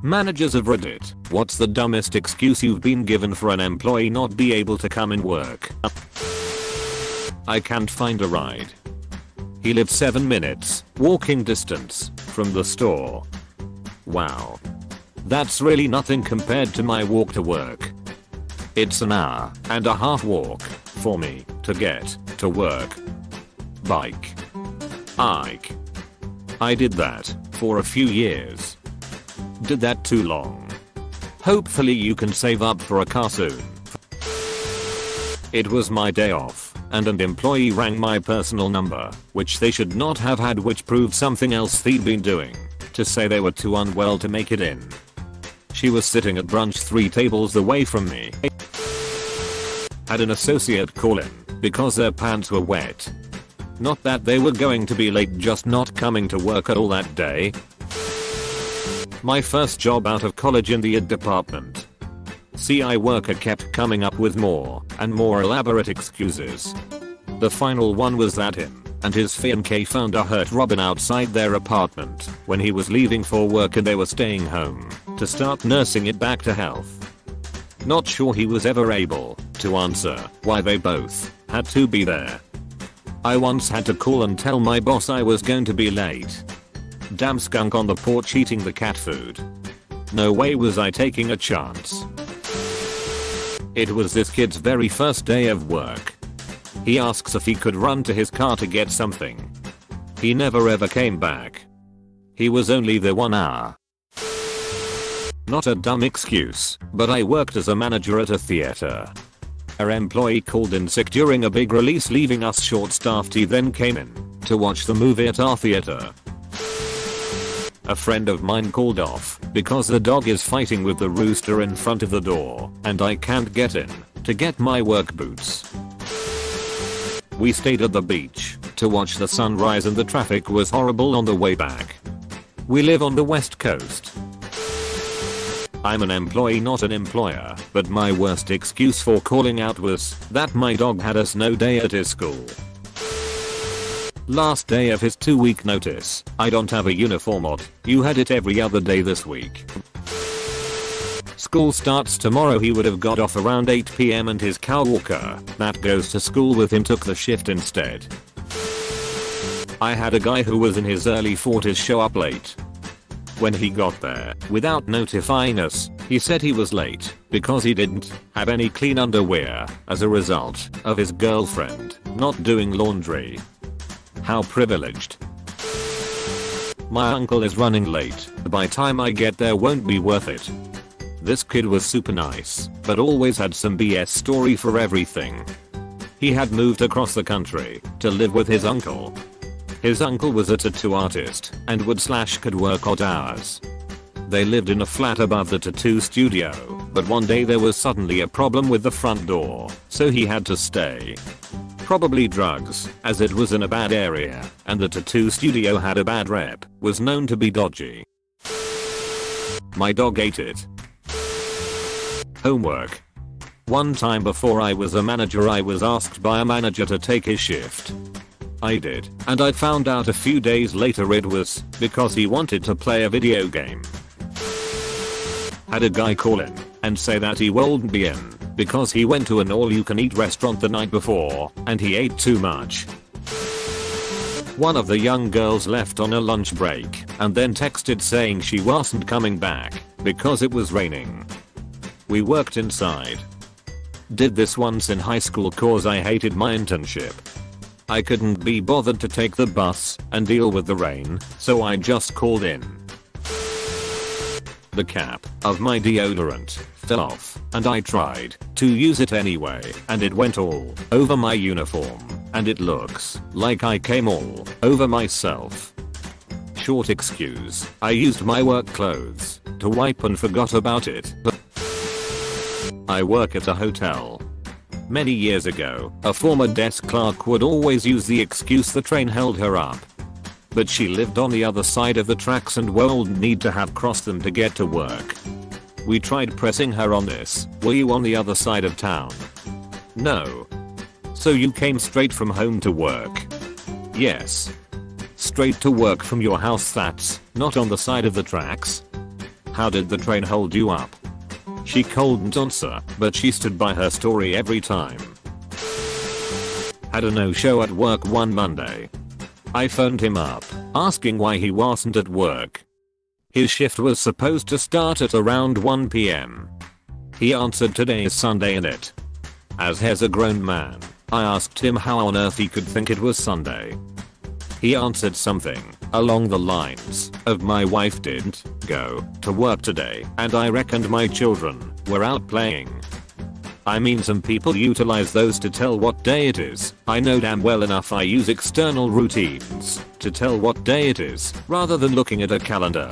Managers of Reddit, what's the dumbest excuse you've been given for an employee not be able to come and work? I can't find a ride. He lives 7 minutes, walking distance, from the store. Wow. That's really nothing compared to my walk to work. It's an hour and a half walk for me to get to work. Bike. Ike. I did that for a few years. Did that too long. Hopefully you can save up for a car soon. It was my day off, and an employee rang my personal number, which they should not have had, which proved something else they'd been doing, to say they were too unwell to make it in. She was sitting at brunch 3 tables away from me. Had an associate call in because their pants were wet. Not that they were going to be late, just not coming to work at all that day. My first job out of college in the ad department. CI worker kept coming up with more and more elaborate excuses. The final one was that him and his fiancée found a hurt robin outside their apartment when he was leaving for work, and they were staying home to start nursing it back to health. Not sure he was ever able to answer why they both had to be there. I once had to call and tell my boss I was going to be late. Damn skunk on the porch eating the cat food. No way was I taking a chance. It was this kid's very first day of work. He asks if he could run to his car to get something. He never ever came back. He was only there 1 hour. Not a dumb excuse, but I worked as a manager at a theater. Our employee called in sick during a big release, leaving us short-staffed. He then came in to watch the movie at our theater. A friend of mine called off because the dog is fighting with the rooster in front of the door, and I can't get in to get my work boots. We stayed at the beach to watch the sunrise, and the traffic was horrible on the way back. We live on the West Coast. I'm an employee, not an employer, but my worst excuse for calling out was that my dog had a snow day at his school. Last day of his 2-week notice. I don't have a uniform on. You had it every other day this week. School starts tomorrow. He would have got off around 8 PM and his cow walker that goes to school with him took the shift instead. I had a guy who was in his early 40s show up late. When he got there, without notifying us, he said he was late because he didn't have any clean underwear as a result of his girlfriend not doing laundry. How privileged. My uncle is running late. By time I get there won't be worth it. This kid was super nice, but always had some BS story for everything. He had moved across the country to live with his uncle. His uncle was a tattoo artist and could work odd hours. They lived in a flat above the tattoo studio, but one day there was suddenly a problem with the front door, so he had to stay. Probably drugs, as it was in a bad area, and the tattoo studio had a bad rep, was known to be dodgy. My dog ate it. Homework. One time before I was a manager, I was asked by a manager to take his shift. I did, and I found out a few days later it was because he wanted to play a video game. Had a guy call in and say that he won't be in because he went to an all-you-can-eat restaurant the night before and he ate too much. One of the young girls left on a lunch break and then texted saying she wasn't coming back because it was raining. We worked inside. Did this once in high school cause I hated my internship. I couldn't be bothered to take the bus and deal with the rain, so I just called in. The cap of my deodorant fell off, and I tried to use it anyway, and it went all over my uniform, and it looks like I came all over myself. Short excuse, I used my work clothes to wipe and forgot about it. I work at a hotel. Many years ago, a former desk clerk would always use the excuse the train held her up. But she lived on the other side of the tracks and wouldn't need to have crossed them to get to work. We tried pressing her on this. Were you on the other side of town? No. So you came straight from home to work? Yes. Straight to work from your house, that's not on the side of the tracks? How did the train hold you up? She couldn't answer, but she stood by her story every time. Had a no-show at work one Monday. I phoned him up, asking why he wasn't at work. His shift was supposed to start at around 1 PM. He answered today is Sunday innit? As he's a grown man, I asked him how on earth he could think it was Sunday. He answered something along the lines of my wife didn't go to work today and I reckoned my children were out playing. I mean, some people utilize those to tell what day it is. I know damn well enough I use external routines to tell what day it is rather than looking at a calendar.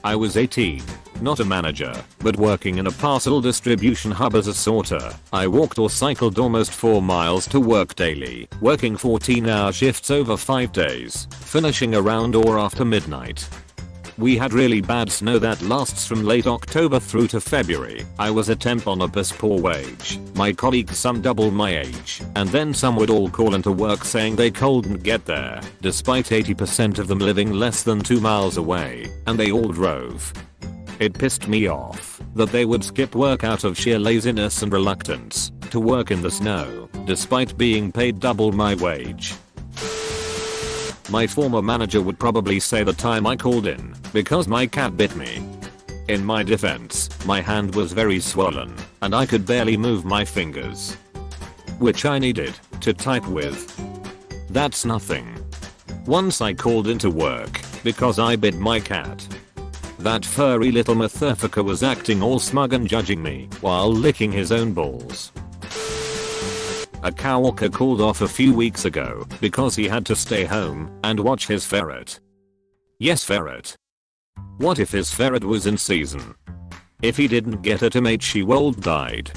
I was 18, not a manager, but working in a parcel distribution hub as a sorter. I walked or cycled almost 4 miles to work daily, working 14-hour shifts over 5 days, finishing around or after midnight. We had really bad snow that lasts from late October through to February. I was a temp on a piss poor wage. My colleagues, some double my age, and then some would all call into work saying they couldn't get there, despite 80% of them living less than 2 miles away, and they all drove. It pissed me off that they would skip work out of sheer laziness and reluctance to work in the snow, despite being paid double my wage. My former manager would probably say the time I called in because my cat bit me. In my defense, my hand was very swollen and I could barely move my fingers, which I needed to type with. That's nothing. Once I called into work because I bit my cat. That furry little motherfucker was acting all smug and judging me while licking his own balls. A coworker called off a few weeks ago because he had to stay home and watch his ferret. Yes, ferret. What if his ferret was in season? If he didn't get her to mate, she would died.